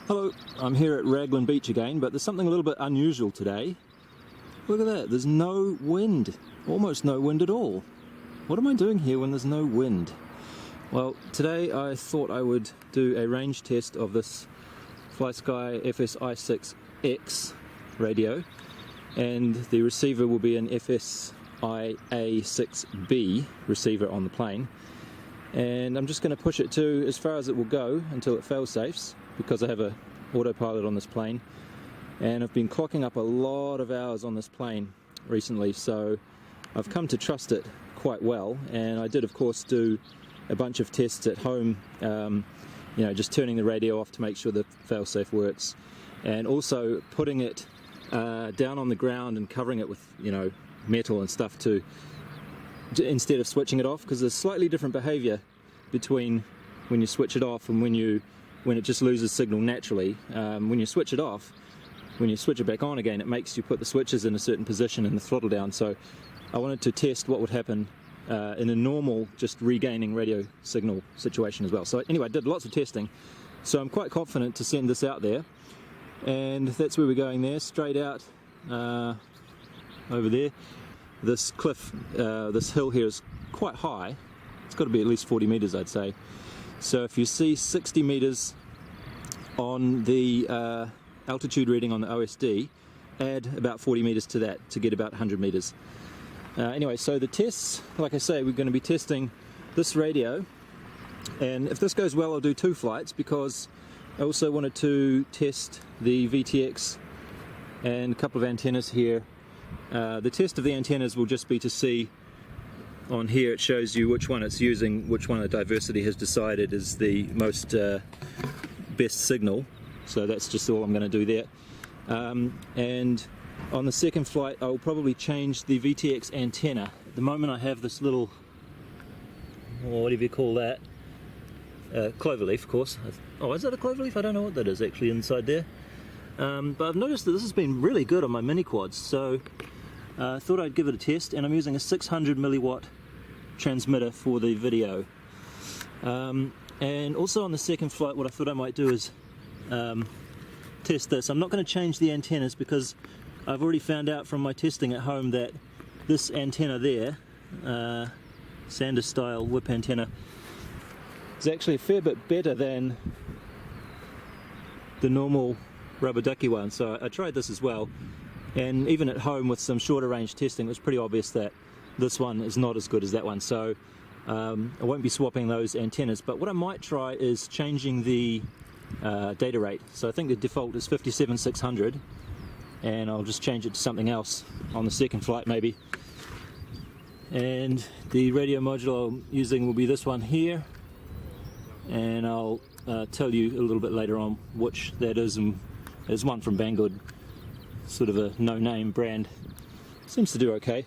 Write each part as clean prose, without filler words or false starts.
Hello, I'm here at Raglan Beach again, but there's something a little bit unusual today. Look at that, there's no wind, almost no wind at all. What am I doing here when there's no wind? Well, today I thought I would do a range test of this FlySky FSI-6X radio, and the receiver will be an FSI-A6B receiver on the plane. And I'm just going to push it to as far as it will go until it fail-safes, because I have a autopilot on this plane, and I've been clocking up a lot of hours on this plane recently, so I've come to trust it quite well. And I did of course do a bunch of tests at home, just turning the radio off to make sure the fail-safe works, and also putting it down on the ground and covering it with metal and stuff to instead of switching it off, because there's slightly different behavior between when you switch it off and when it just loses signal naturally. When you switch it off, when you switch it back on again, it makes you put the switches in a certain position and the throttle down. So I wanted to test what would happen in a normal just regaining radio signal situation as well. So anyway, I did lots of testing, so I'm quite confident to send this out there, and that's where we're going there, straight out over there. This cliff, this hill here is quite high. It's got to be at least 40 meters, I'd say. So if you see 60 meters on the altitude reading on the OSD, add about 40 meters to that to get about 100 meters. Anyway, so the tests, like I say, we're going to be testing this radio, and if this goes well I'll do 2 flights, because I also wanted to test the VTX and a couple of antennas here. The test of the antennas will just be to see, on here it shows you which one it's using, which one the diversity has decided is the most best signal. So that's just all I'm going to do there. And on the second flight I'll probably change the VTX antenna. At the moment I have this little, whatever you call that, cloverleaf, of course. Oh, is that a cloverleaf? I don't know what that is actually inside there. But I've noticed that this has been really good on my mini quads, so I thought I'd give it a test, and I'm using a 600 milliwatt transmitter for the video. And also on the second flight what I thought I might do is test this. I'm not going to change the antennas, because I've already found out from my testing at home that this antenna there, Sanders style whip antenna, is actually a fair bit better than the normal rubber ducky one. So I tried this as well, and even at home with some shorter range testing it was pretty obvious that this one is not as good as that one. So I won't be swapping those antennas, but what I might try is changing the data rate. So I think the default is 57,600, and I'll just change it to something else on the second flight maybe. And the radio module I'm using will be this one here, and I'll tell you a little bit later on which that is. And there's one from Banggood, sort of a no-name brand. Seems to do okay.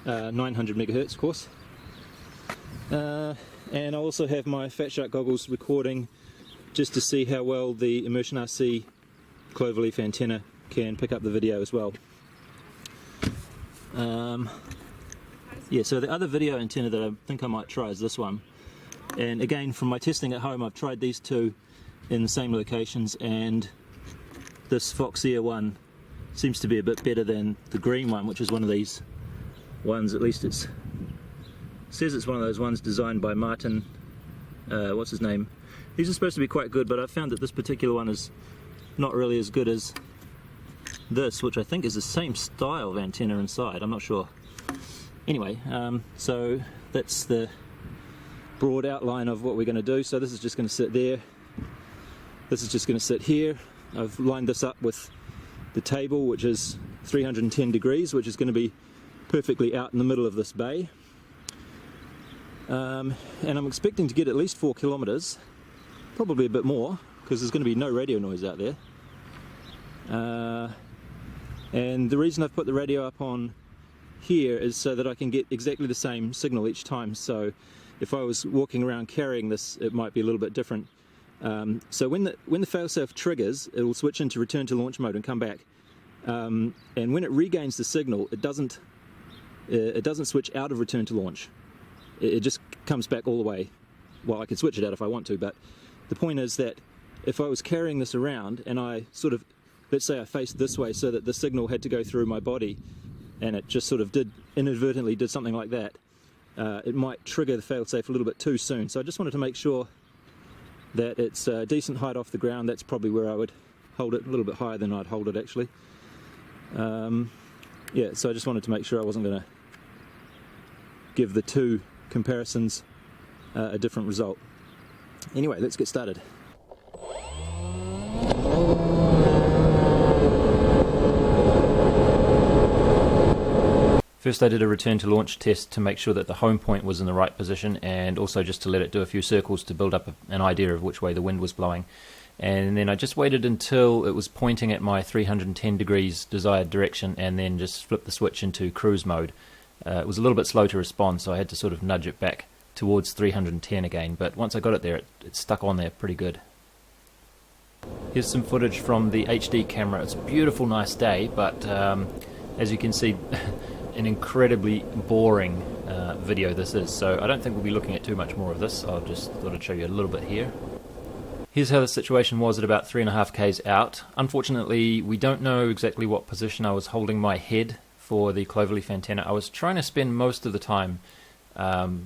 900 megahertz, of course. And I also have my Fat Shark goggles recording, just to see how well the Immersion RC cloverleaf antenna can pick up the video as well. Yeah, so the other video antenna that I think I might try is this one. And again, from my testing at home, I've tried these two in the same locations, and this Fox Ear one seems to be a bit better than the green one, which is one of these ones, at least it says it's one of those ones designed by Martin, what's his name. These are supposed to be quite good, but I've found that this particular one is not really as good as this, which I think is the same style of antenna inside, I'm not sure. Anyway, so that's the broad outline of what we're going to do. So this is just going to sit there, this is just going to sit here. I've lined this up with the table, which is 310 degrees, which is going to be perfectly out in the middle of this bay. And I'm expecting to get at least 4 kilometers, probably a bit more, because there's going to be no radio noise out there. And the reason I've put the radio up on here is so that I can get exactly the same signal each time. So if I was walking around carrying this, it might be a little bit different. So when the failsafe triggers, it will switch into return to launch mode and come back. And when it regains the signal, it doesn't switch out of return to launch. It just comes back all the way. Well, I can switch it out if I want to, but the point is that if I was carrying this around and I sort of, let's say I faced this way so that the signal had to go through my body, and it just sort of inadvertently did something like that, it might trigger the failsafe a little bit too soon. So I just wanted to make sure that it's a decent height off the ground. That's probably where I would hold it, a little bit higher than I'd hold it actually. Yeah, so I just wanted to make sure I wasn't going to give the two comparisons a different result. Anyway, let's get started. First I did a return to launch test to make sure that the home point was in the right position, and also just to let it do a few circles to build up an idea of which way the wind was blowing. And then I just waited until it was pointing at my 310 degrees desired direction, and then just flipped the switch into cruise mode. It was a little bit slow to respond, so I had to sort of nudge it back towards 310 again, but once I got it there, it stuck on there pretty good. Here's some footage from the HD camera. It's a beautiful, nice day, but as you can see, an incredibly boring video this is, so I don't think we'll be looking at too much more of this. I'll just thought I'd show you a little bit here. Here's how the situation was at about 3.5 k's out. Unfortunately, we don't know exactly what position I was holding my head for the cloverleaf antenna. I was trying to spend most of the time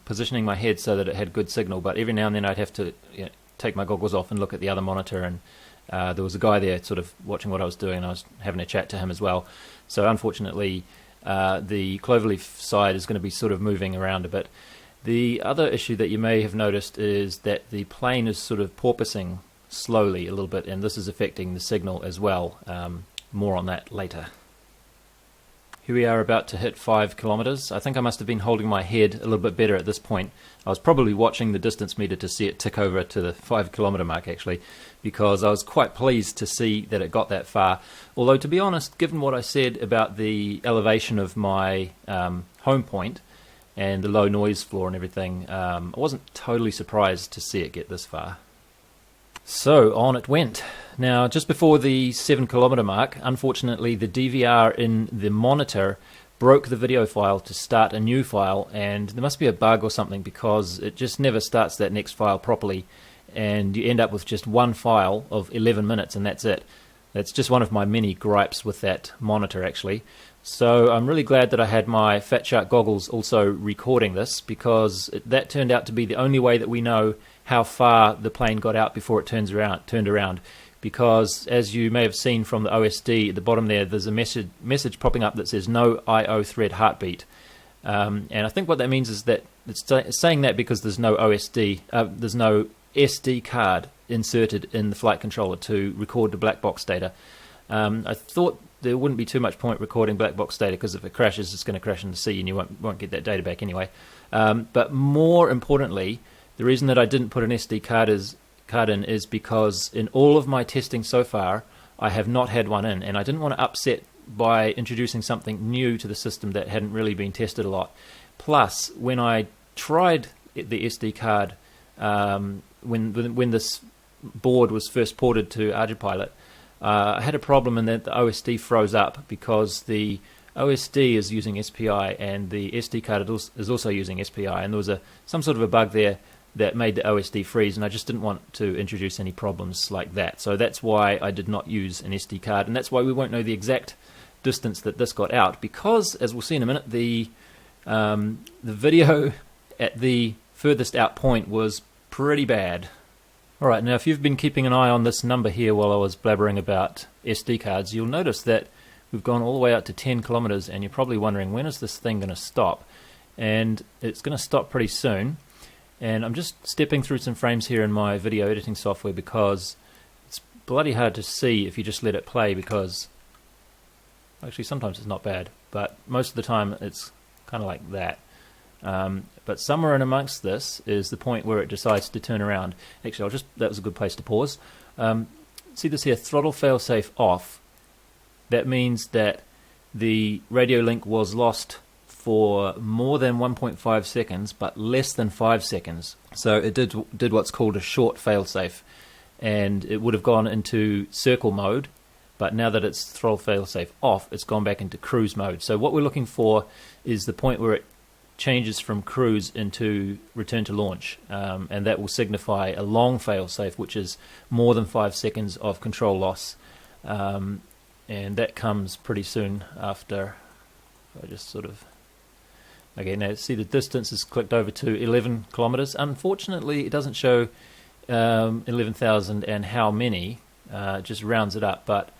positioning my head so that it had good signal, but every now and then I'd have to take my goggles off and look at the other monitor, and there was a guy there sort of watching what I was doing, and I was having a chat to him as well. So unfortunately, the cloverleaf side is going to be sort of moving around a bit. The other issue that you may have noticed is that the plane is sort of porpoising slowly a little bit, and this is affecting the signal as well. More on that later. Here we are about to hit 5 kilometers. I think I must have been holding my head a little bit better at this point. I was probably watching the distance meter to see it tick over to the 5 kilometer mark actually, because I was quite pleased to see that it got that far. Although, to be honest, given what I said about the elevation of my home point and the low noise floor and everything, I wasn't totally surprised to see it get this far. So on it went. Now, just before the 7 kilometer mark, unfortunately the DVR in the monitor broke the video file to start a new file, and there must be a bug or something, because it just never starts that next file properly, and you end up with just one file of 11 minutes, and that's it. That's just one of my many gripes with that monitor actually. So I'm really glad that I had my Fat Shark goggles also recording this, because that turned out to be the only way that we know how far the plane got out before it turned around. Because as you may have seen from the OSD at the bottom there, there's a message popping up that says no IO thread heartbeat. And I think what that means is that it's saying that because there's no there's no SD card inserted in the flight controller to record the black box data. I thought there wouldn't be too much point recording black box data, because if it crashes, it's going to crash in the sea and you won't get that data back anyway. But more importantly, the reason that I didn't put an SD card in is because in all of my testing so far, I have not had one in, and I didn't want to upset by introducing something new to the system that hadn't really been tested a lot. Plus, when I tried the SD card, when this board was first ported to ArduPilot, I had a problem in that the OSD froze up, because the OSD is using SPI and the SD card is also using SPI, and there was some sort of a bug there that made the OSD freeze, and I just didn't want to introduce any problems like that. So that's why I did not use an SD card, and that's why we won't know the exact distance that this got out, because, as we'll see in a minute, the video at the furthest out point was pretty bad. Alright, now if you've been keeping an eye on this number here while I was blabbering about SD cards, you'll notice that we've gone all the way out to 10 kilometers, and you're probably wondering, when is this thing going to stop? And it's going to stop pretty soon. And I'm just stepping through some frames here in my video editing software, because it's bloody hard to see if you just let it play, because actually sometimes it's not bad, but most of the time it's kind of like that. But somewhere in amongst this is the point where it decides to turn around. Actually, that was a good place to pause. See this here, throttle failsafe off. That means that the radio link was lost for more than 1.5 seconds, but less than 5 seconds. So it did what's called a short failsafe, and it would have gone into circle mode, but now that it's throttle failsafe off, it's gone back into cruise mode. So what we're looking for is the point where it changes from cruise into return to launch, and that will signify a long fail-safe, which is more than 5 seconds of control loss, and that comes pretty soon after. I just sort of... Okay, now see the distance is clicked over to 11 kilometers. Unfortunately, it doesn't show 11,000 and how many. It just rounds it up. But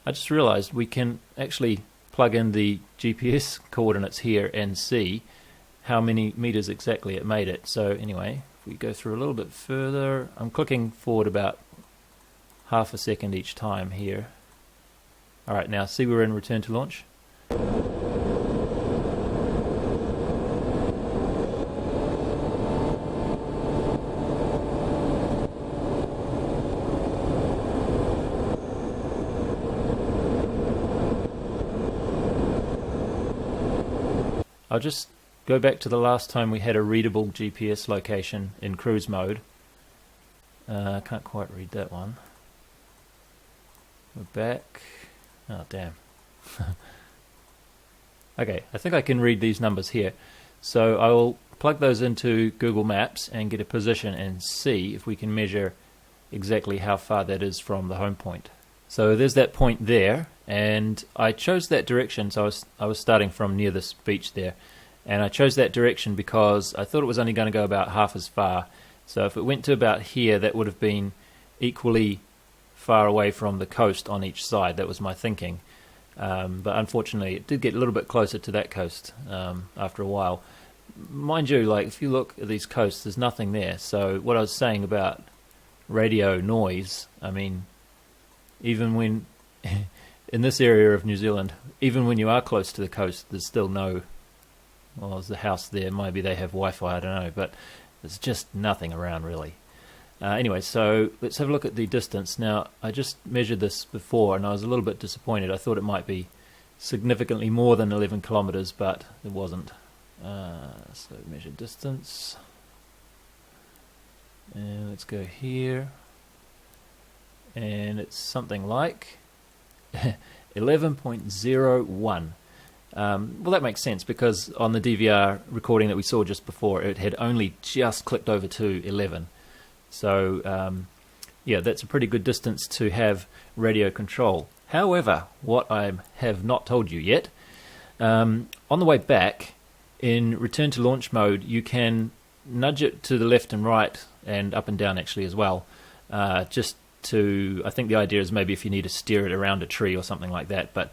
I just realized we can actually plug in the GPS coordinates here and see how many meters exactly it made it. So anyway, if we go through a little bit further, I'm clicking forward about half a second each time here. Alright, now see we're in return to launch. I'll just go back to the last time we had a readable GPS location in cruise mode. I can't quite read that one. We're back. Oh, damn. Okay, I think I can read these numbers here. So I will plug those into Google Maps and get a position and see if we can measure exactly how far that is from the home point. So there's that point there, and I chose that direction. So I was starting from near this beach there, and I chose that direction because I thought it was only going to go about half as far. So if it went to about here, that would have been equally far away from the coast on each side. That was my thinking. But unfortunately, it did get a little bit closer to that coast after a while. Mind you, like if you look at these coasts, there's nothing there. So what I was saying about radio noise, I mean, even when in this area of New Zealand, even when you are close to the coast, there's still no, well, there's a house there, maybe they have Wi-Fi, I don't know, but there's just nothing around really. Anyway, so let's have a look at the distance. Now, I just measured this before and I was a little bit disappointed. I thought it might be significantly more than 11 kilometers, but it wasn't. So measure distance. And let's go here. And it's something like 11.01. Well, that makes sense because on the DVR recording that we saw just before, it had only just clicked over to 11. So, yeah, that's a pretty good distance to have radio control. However, what I have not told you yet, on the way back, in return to launch mode, you can nudge it to the left and right and up and down actually as well, just to, I think the idea is maybe if you need to steer it around a tree or something like that, but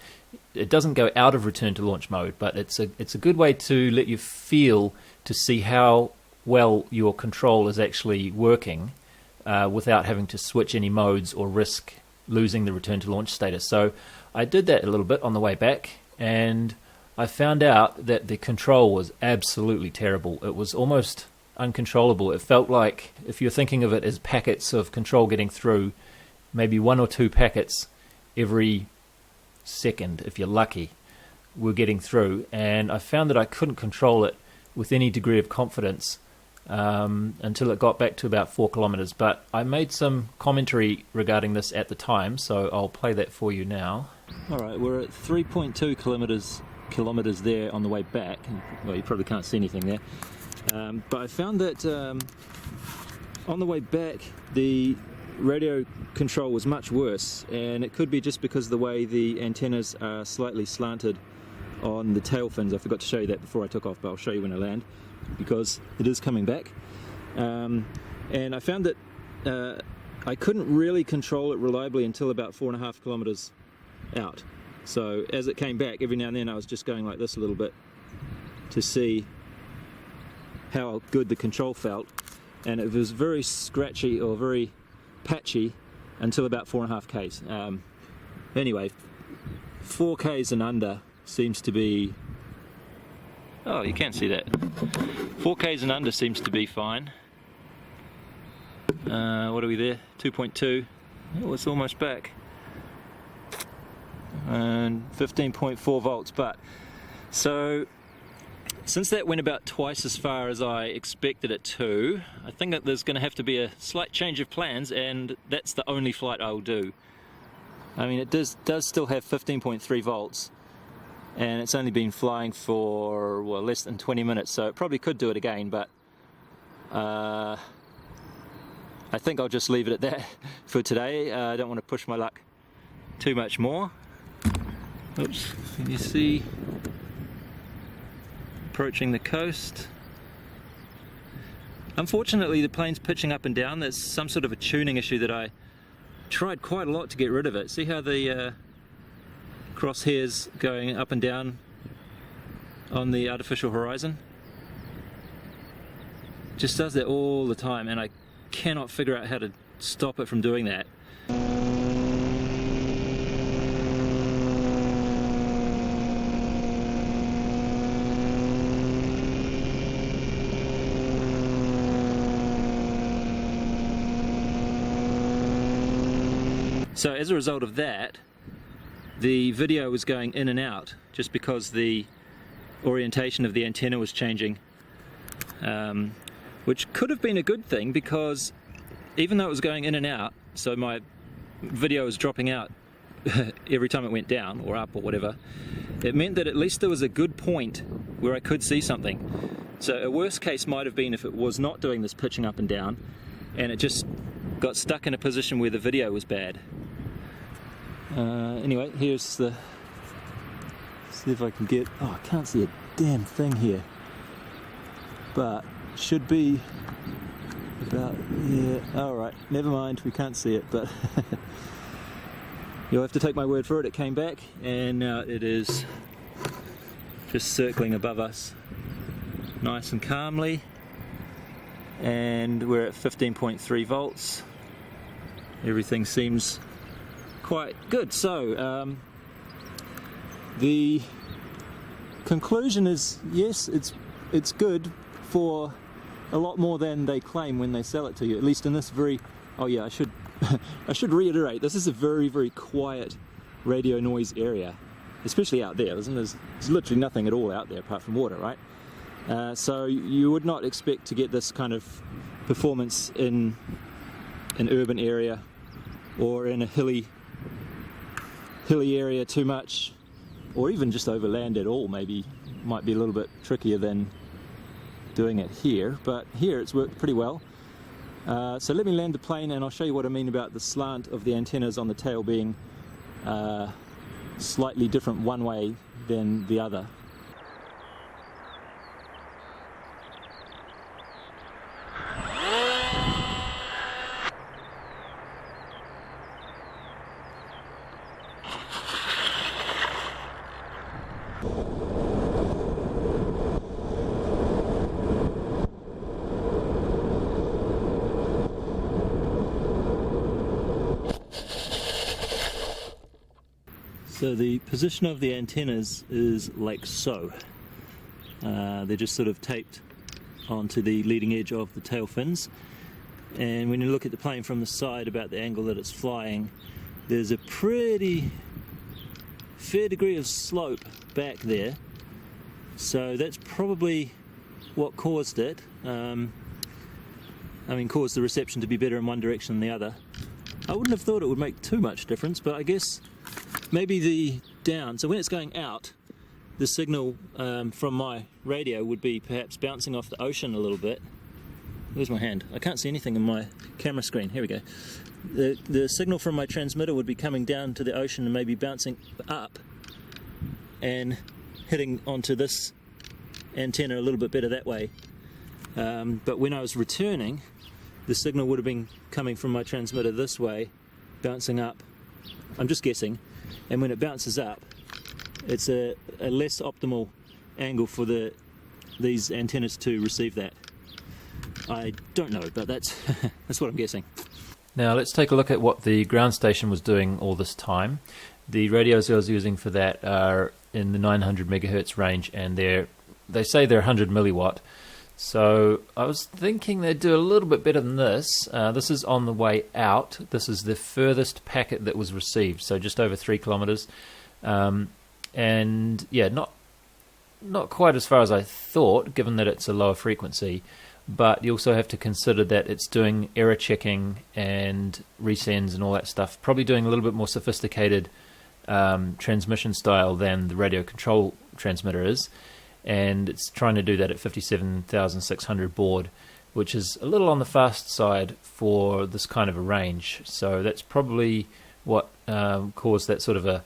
it doesn't go out of return to launch mode, but it's a good way to let you feel to see how well your control is actually working without having to switch any modes or risk losing the return to launch status. So I did that a little bit on the way back, and I found out that the control was absolutely terrible. It was almost uncontrollable. It felt like, if you're thinking of it as packets of control getting through, maybe 1 or 2 packets every second, if you're lucky, were getting through, and I found that I couldn't control it with any degree of confidence until it got back to about 4 kilometers. But I made some commentary regarding this at the time, so I'll play that for you now. Alright, we're at 3.2 kilometers there on the way back. Well, you probably can't see anything there. But I found that on the way back the radio control was much worse, and it could be just because of the way the antennas are slightly slanted on the tail fins. I forgot to show you that before I took off, but I'll show you when I land, because it is coming back. And I found that I couldn't really control it reliably until about 4.5 kilometers out. So as it came back, every now and then I was just going like this a little bit to see how good the control felt, and it was very scratchy or very patchy until about 4.5 Ks. Anyway, 4 Ks and under seems to be, oh, you can't see that. 4 Ks and under seems to be fine. What are we there? 2.2. Oh, it's almost back. And 15.4 volts. But so since that went about twice as far as I expected it to, I think that there's going to have to be a slight change of plans, and that's the only flight I'll do. I mean, it does still have 15.3 volts, and it's only been flying for, well, less than 20 minutes, so it probably could do it again, but I think I'll just leave it at that for today. I don't want to push my luck too much more. Oops, can you see? Approaching the coast. Unfortunately, the plane's pitching up and down. There's some sort of a tuning issue that I tried quite a lot to get rid of it. See how the crosshairs going up and down on the artificial horizon? Just does that all the time, and I cannot figure out how to stop it from doing that. So as a result of that, the video was going in and out just because the orientation of the antenna was changing, which could have been a good thing, because even though it was going in and out, so my video was dropping out every time it went down or up or whatever, it meant that at least there was a good point where I could see something. So a worst case might have been if it was not doing this pitching up and down and it just got stuck in a position where the video was bad. Anyway, here's the, see if I can get, oh, I can't see a damn thing here, but should be about, yeah, alright, never mind, we can't see it, but you'll have to take my word for it. It came back and now it is just circling above us nice and calmly, and we're at 15.3 volts. Everything seems quite good. So the conclusion is, yes, it's good for a lot more than they claim when they sell it to you, at least in this very, oh yeah, I should I should reiterate, this is a very, very quiet radio noise area, especially out there. There's literally nothing at all out there apart from water, right? So you would not expect to get this kind of performance in an urban area or in a hilly area too much, or even just over land at all. Maybe might be a little bit trickier than doing it here, but here it's worked pretty well. So let me land the plane and I'll show you what I mean about the slant of the antennas on the tail being slightly different one way than the other. So the position of the antennas is like so. They're just sort of taped onto the leading edge of the tail fins, and when you look at the plane from the side about the angle that it's flying, there's a pretty fair degree of slope back there, so that's probably what caused it. Caused the reception to be better in one direction than the other. I wouldn't have thought it would make too much difference, but I guess maybe the down, so when it's going out, the signal from my radio would be perhaps bouncing off the ocean a little bit. Where's my hand? I can't see anything in my camera screen. Here we go. The signal from my transmitter would be coming down to the ocean and maybe bouncing up and hitting onto this antenna a little bit better that way. But when I was returning, the signal would have been coming from my transmitter this way, bouncing up. I'm just guessing. And when it bounces up, it's a less optimal angle for these antennas to receive that. I don't know, but that's that's what I'm guessing. Now let's take a look at what the ground station was doing all this time. The radios I was using for that are in the 900 megahertz range, and they say they're 100 milliwatt. So I was thinking they'd do a little bit better than this. This is on the way out. This is the furthest packet that was received, so just over 3 kilometers. And yeah, not quite as far as I thought, given that it's a lower frequency. But you also have to consider that it's doing error checking and resends and all that stuff. Probably doing a little bit more sophisticated transmission style than the radio control transmitter is, and it's trying to do that at 57,600 baud, which is a little on the fast side for this kind of a range. So that's probably what caused that sort of a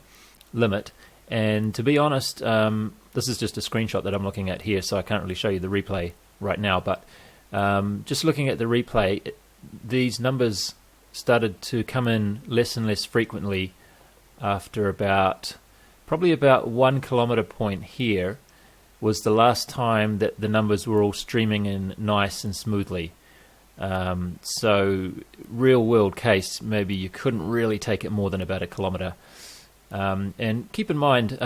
limit. And to be honest, this is just a screenshot that I'm looking at here, so I can't really show you the replay right now, but just looking at the replay, these numbers started to come in less and less frequently after probably about 1 kilometer point here was the last time that the numbers were all streaming in nice and smoothly. So real world case, maybe you couldn't really take it more than about 1 kilometer. And keep in mind,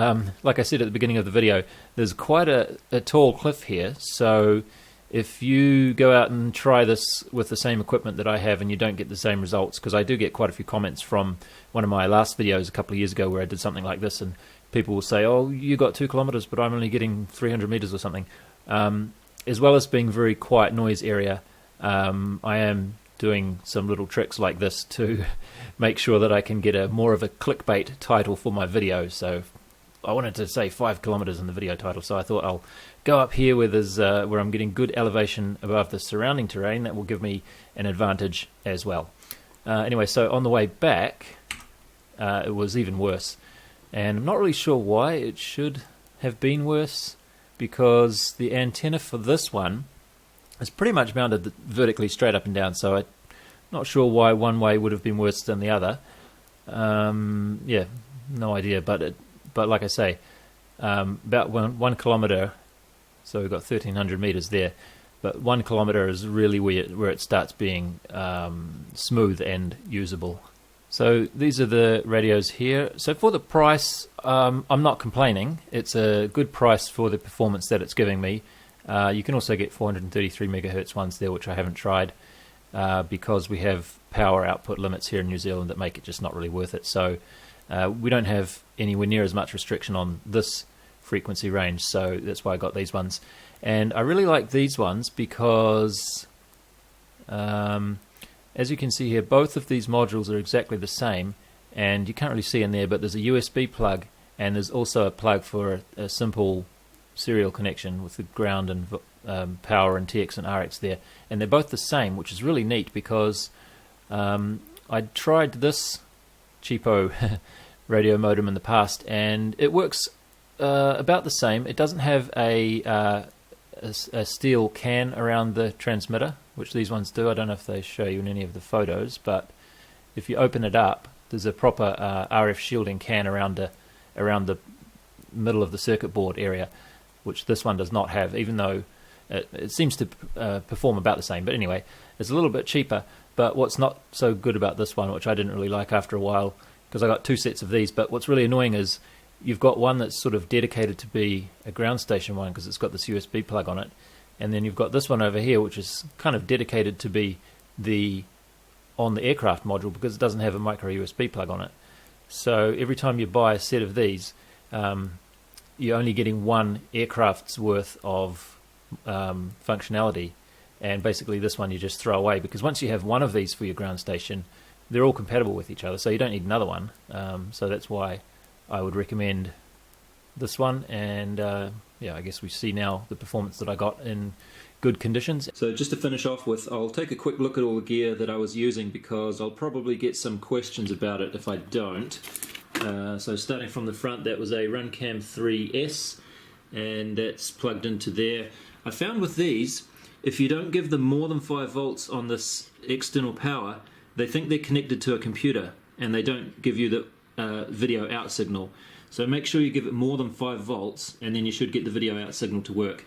like I said at the beginning of the video, there's quite a tall cliff here, so if you go out and try this with the same equipment that I have and you don't get the same results, because I do get quite a few comments from one of my last videos a couple of years ago where I did something like this, and people will say, oh, you got 2 kilometers, but I'm only getting 300 meters or something. As well as being very quiet noise area, I am doing some little tricks like this to make sure that I can get more of a clickbait title for my video. So I wanted to say 5 kilometers in the video title, so I thought I'll go up here where I'm getting good elevation above the surrounding terrain. That will give me an advantage as well. Anyway, so on the way back, it was even worse. And I'm not really sure why it should have been worse, because the antenna for this one is pretty much mounted vertically straight up and down, so I'm not sure why one way would have been worse than the other. Yeah, no idea, but like I say, about 1 kilometer, so we've got 1,300 meters there, but 1 kilometer is really where it starts being smooth and usable. So these are the radios here. So for the price, I'm not complaining. It's a good price for the performance that it's giving me. You can also get 433 megahertz ones there, which I haven't tried, because we have power output limits here in New Zealand that make it just not really worth it. So we don't have anywhere near as much restriction on this frequency range, so that's why I got these ones. And I really like these ones because as you can see here, both of these modules are exactly the same, and you can't really see in there, but there's a USB plug, and there's also a plug for a simple serial connection with the ground and power and TX and RX there, and they're both the same, which is really neat because I tried this cheapo radio modem in the past, and it works about the same. It doesn't have a steel can around the transmitter, which these ones do. I don't know if they show you in any of the photos, but if you open it up, there's a proper RF shielding can around the middle of the circuit board area, which this one does not have, even though it seems to perform about the same. But anyway, it's a little bit cheaper. But what's not so good about this one, which I didn't really like after a while, because I got 2 sets of these, but what's really annoying is you've got one that's sort of dedicated to be a ground station one because it's got this USB plug on it, and then you've got this one over here which is kind of dedicated to be on the aircraft module because it doesn't have a micro USB plug on it. So every time you buy a set of these, you're only getting one aircraft's worth of functionality, and basically this one you just throw away, because once you have one of these for your ground station, they're all compatible with each other, so you don't need another one. So that's why I would recommend this one, and yeah, I guess we see now the performance that I got in good conditions. So just to finish off with, I'll take a quick look at all the gear that I was using because I'll probably get some questions about it if I don't. So starting from the front, that was a Runcam 3S, and that's plugged into there. I found with these, if you don't give them more than 5 volts on this external power, they think they're connected to a computer and they don't give you the video out signal. So make sure you give it more than 5 volts and then you should get the video out signal to work.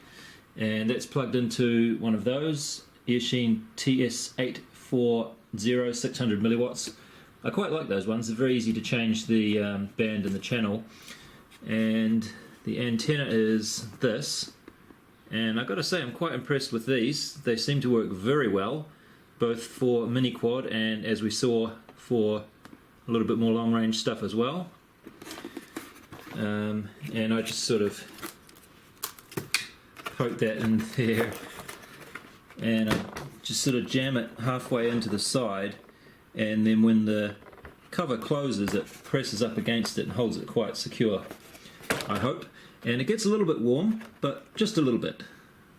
And that's plugged into one of those, Earsheen TS840 600 milliwatts. I quite like those ones. They're very easy to change the band and the channel. And the antenna is this, and I've got to say I'm quite impressed with these. They seem to work very well, both for mini quad and, as we saw, for a little bit more long range stuff as well. And I just sort of poke that in there and I just sort of jam it halfway into the side, and then when the cover closes, it presses up against it and holds it quite secure, I hope. And it gets a little bit warm, but just a little bit.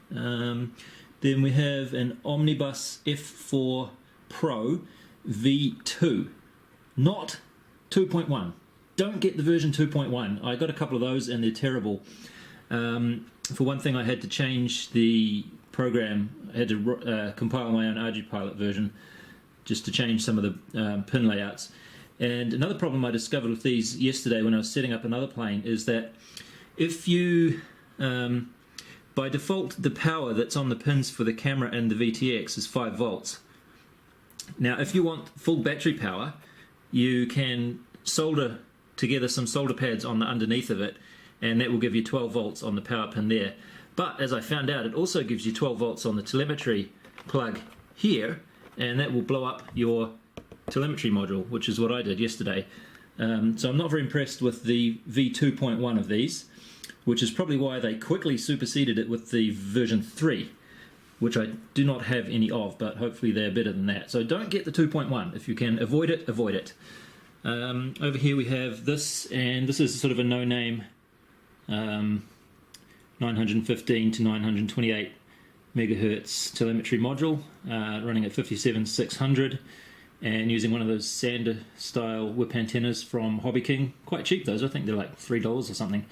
Then we have an Omnibus F4 Pro V2, not 2.1. Don't get the version 2.1. I got a couple of those and they're terrible. For one thing, I had to change the program. I had to compile my own ArduPilot version just to change some of the pin layouts. And another problem I discovered with these yesterday when I was setting up another plane is that if you, by default, the power that's on the pins for the camera and the VTX is 5 volts. Now, if you want full battery power, you can solder together some solder pads on the underneath of it, and that will give you 12 volts on the power pin there. But as I found out, it also gives you 12 volts on the telemetry plug here, and that will blow up your telemetry module, which is what I did yesterday. So I'm not very impressed with the V2.1 of these, which is probably why they quickly superseded it with the version 3, which I do not have any of, but hopefully they're better than that. So don't get the 2.1. If you can avoid it, avoid it. Over here we have this, and this is sort of a no-name 915 to 928 megahertz telemetry module, running at 57600, and using one of those Sander style whip antennas from Hobby King. Quite cheap those, I think they're like $3 or something,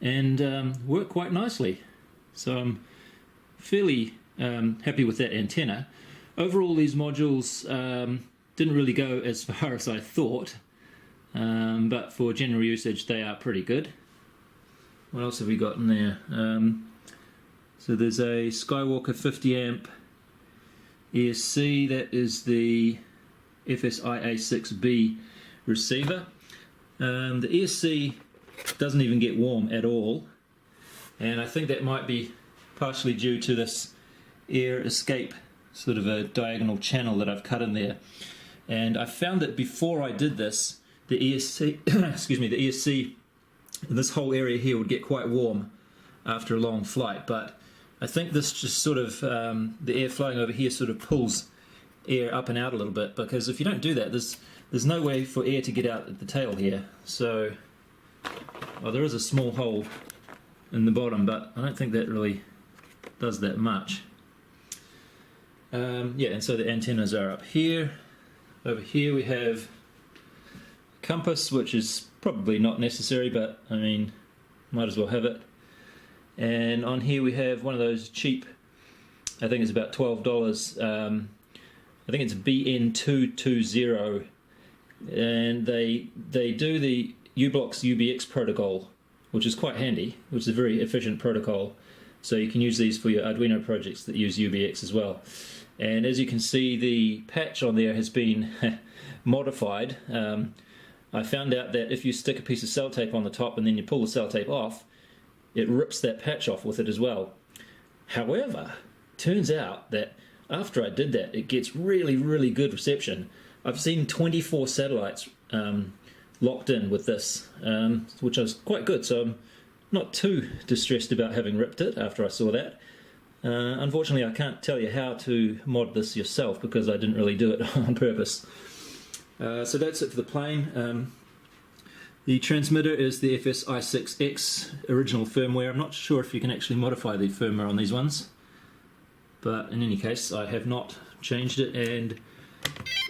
and work quite nicely. So I'm fairly happy with that antenna. Overall, these modules didn't really go as far as I thought, but for general usage they are pretty good. What else have we got in there? So there's a Skywalker 50 amp ESC, that is the FSIA6B receiver. The ESC doesn't even get warm at all, and I think that might be partially due to this air escape, sort of a diagonal channel that I've cut in there. And I found that before I did this, the ESC, excuse me, the ESC, this whole area here would get quite warm after a long flight, but I think this just sort of, the air flowing over here sort of pulls air up and out a little bit, because if you don't do that, there's no way for air to get out at the tail here. So, well, there is a small hole in the bottom, but I don't think that really does that much. Yeah, and so the antennas are up here. Over here we have a compass, which is probably not necessary, but I mean, might as well have it. And on here we have one of those cheap, I think it's about $12, I think it's BN220, and they do the u-blox UBX protocol, which is quite handy, which is a very efficient protocol. So you can use these for your Arduino projects that use UBX as well. And as you can see, the patch on there has been modified. I found out that if you stick a piece of sellotape on the top and then you pull the sellotape off, it rips that patch off with it as well. However, turns out that after I did that, it gets really, really good reception. I've seen 24 satellites locked in with this, which was quite good, so I'm not too distressed about having ripped it after I saw that. Unfortunately, I can't tell you how to mod this yourself because I didn't really do it on purpose. So that's it for the plane. The transmitter is the FSI6X original firmware. I'm not sure if you can actually modify the firmware on these ones, but in any case, I have not changed it, and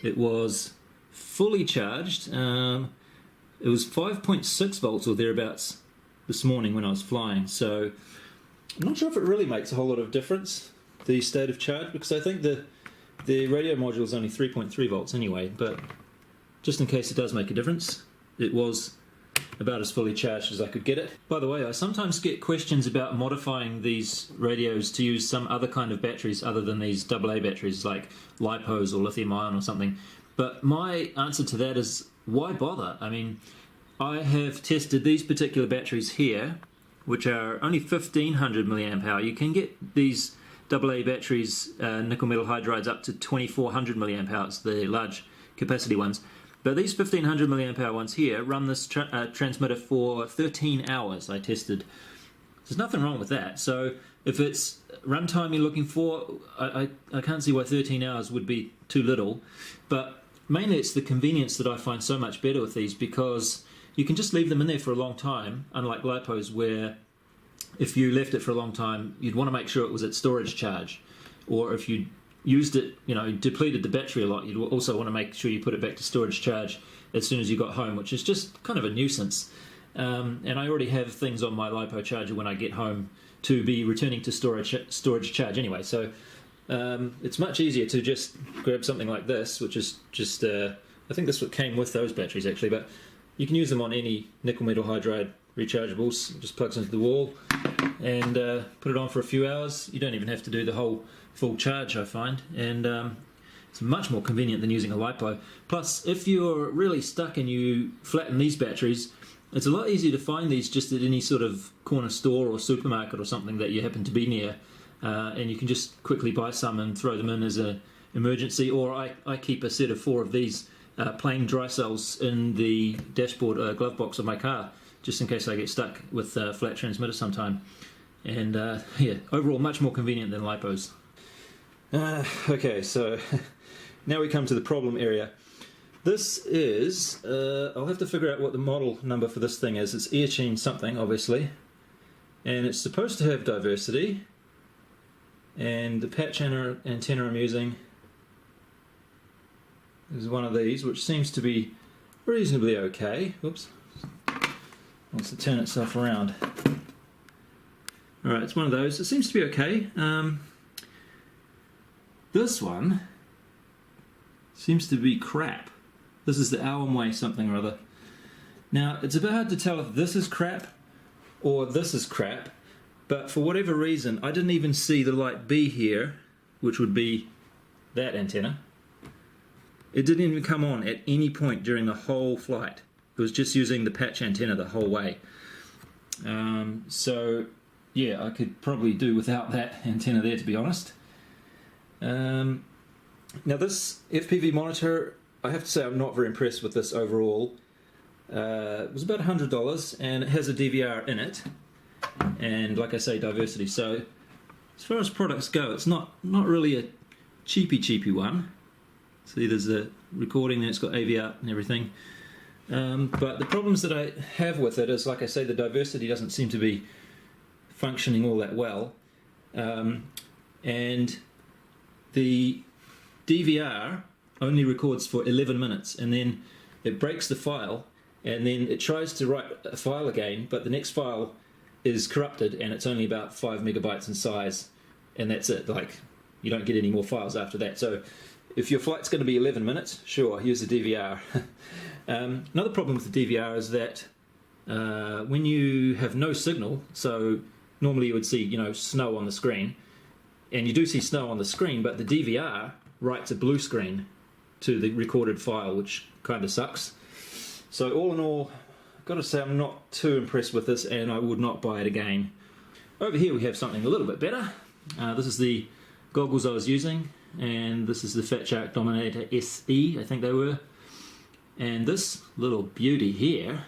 it was fully charged. It was 5.6 volts or thereabouts this morning when I was flying, so I'm not sure if it really makes a whole lot of difference, the state of charge, because I think the radio module is only 3.3 volts anyway, but just in case it does make a difference, it was about as fully charged as I could get it. By the way, I sometimes get questions about modifying these radios to use some other kind of batteries other than these AA batteries like LiPos or lithium ion or something, but my answer to that is, why bother? I mean, I have tested these particular batteries here, which are only 1500 milliamp hour. You can get these AA batteries, nickel metal hydrides, up to 2400 milliamp hours, the large capacity ones. But these 1500 milliamp hour ones here run this transmitter for 13 hours, I tested. There's nothing wrong with that. So if it's runtime you're looking for, I can't see why 13 hours would be too little. But mainly it's the convenience that I find so much better with these, because you can just leave them in there for a long time, unlike lipos where if you left it for a long time, you'd want to make sure it was at storage charge, or if you used it, depleted the battery a lot, you'd also want to make sure you put it back to storage charge as soon as you got home, which is just kind of a nuisance. And I already have things on my lipo charger when I get home to be returning to storage charge anyway, so it's much easier to just grab something like this, which is just I think this came with those batteries actually, but you can use them on any nickel metal hydride rechargeables. It just plugs into the wall and put it on for a few hours. You don't even have to do the whole full charge, I find, and it's much more convenient than using a lipo. Plus, if you're really stuck and you flatten these batteries, it's a lot easier to find these just at any sort of corner store or supermarket or something that you happen to be near, and you can just quickly buy some and throw them in as an emergency. Or I keep a set of 4 of these plain dry cells in the dashboard glove box of my car, just in case I get stuck with flat transmitter sometime. And yeah, overall much more convenient than lipos. Okay, so now we come to the problem area. This is, I'll have to figure out what the model number for this thing is. It's Airchain something, obviously. And it's supposed to have diversity. And the patch antenna I'm using is one of these, which seems to be reasonably okay. Oops. Wants to turn itself around. Alright, it's one of those. It seems to be okay. This one seems to be crap. This is the Allenway something or other. Now, it's a bit hard to tell if this is crap or this is crap, but for whatever reason, I didn't even see the light B here, which would be that antenna. It didn't even come on at any point during the whole flight. It was just using the patch antenna the whole way. So, yeah, I could probably do without that antenna there, to be honest. Now this FPV monitor, I have to say I'm not very impressed with this overall. It was about $100 and it has a DVR in it, and like I say, diversity. So as far as products go, it's not really a cheapy one. See, there's a recording there, it's got AV out and everything. But the problems that I have with it is, like I say, the diversity doesn't seem to be functioning all that well. And the DVR only records for 11 minutes, and then it breaks the file, and then it tries to write a file again, but the next file is corrupted and it's only about 5 megabytes in size, and that's it. Like, you don't get any more files after that. So if your flight's going to be 11 minutes, sure, use the DVR. Another problem with the DVR is that when you have no signal, so normally you would see, snow on the screen, and you do see snow on the screen, but the DVR writes a blue screen to the recorded file, which kind of sucks. So all in all, I've got to say I'm not too impressed with this, and I would not buy it again. Over here we have something a little bit better. This is the goggles I was using, and this is the Fat Shark Dominator SE, I think they were. And this little beauty here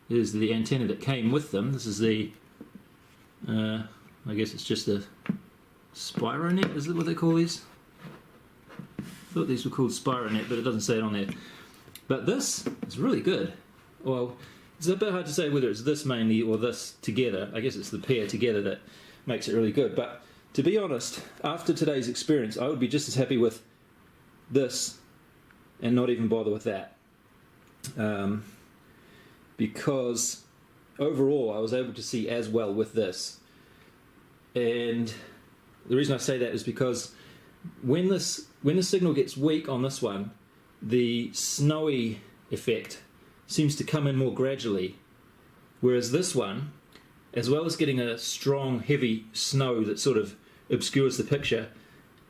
is the antenna that came with them. This is the, I guess it's just a Spironet, is it what they call these? I thought these were called Spironet, but it doesn't say it on there. But this is really good. Well, it's a bit hard to say whether it's this mainly or this together. I guess it's the pair together that makes it really good. But to be honest, after today's experience, I would be just as happy with this and not even bother with that. Because overall I was able to see as well with this. And the reason I say that is because when the signal gets weak on this one, the snowy effect seems to come in more gradually, whereas this one, as well as getting a strong heavy snow that sort of obscures the picture,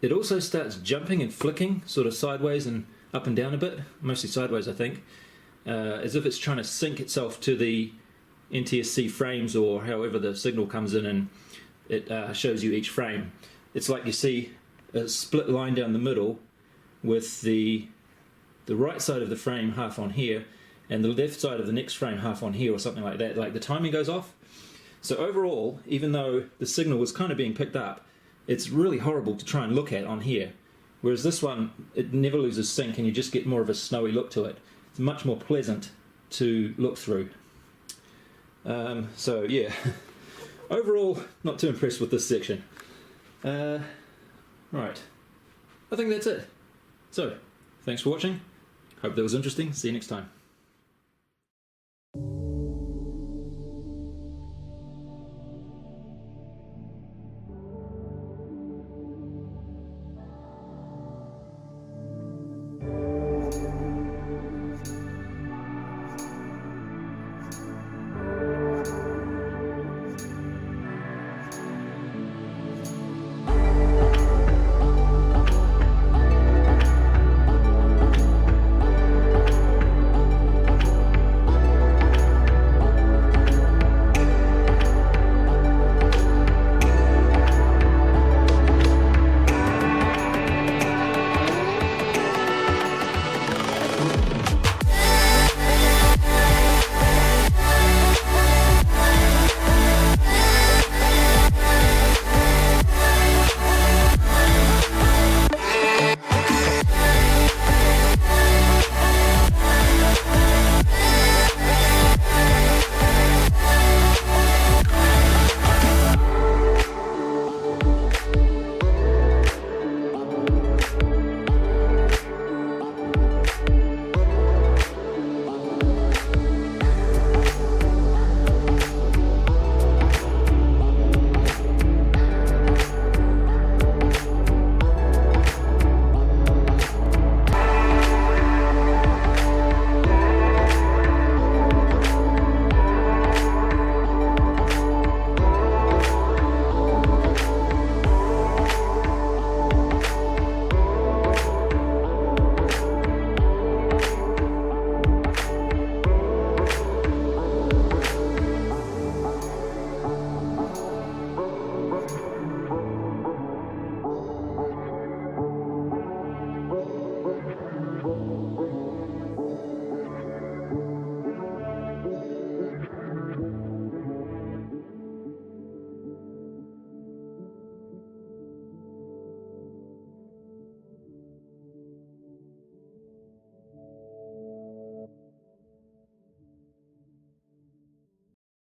it also starts jumping and flicking sort of sideways and up and down a bit, mostly sideways I think, as if it's trying to sync itself to the NTSC frames or however the signal comes in and it shows you each frame. It's like you see a split line down the middle with the right side of the frame half on here and the left side of the next frame half on here or something like that. Like the timing goes off. So overall, even though the signal was kind of being picked up, it's really horrible to try and look at on here Whereas this one, it never loses sync and you just get more of a snowy look to it. It's much more pleasant to look through. So yeah, overall, not too impressed with this section. Right, I think that's it. So, thanks for watching. Hope that was interesting. See you next time.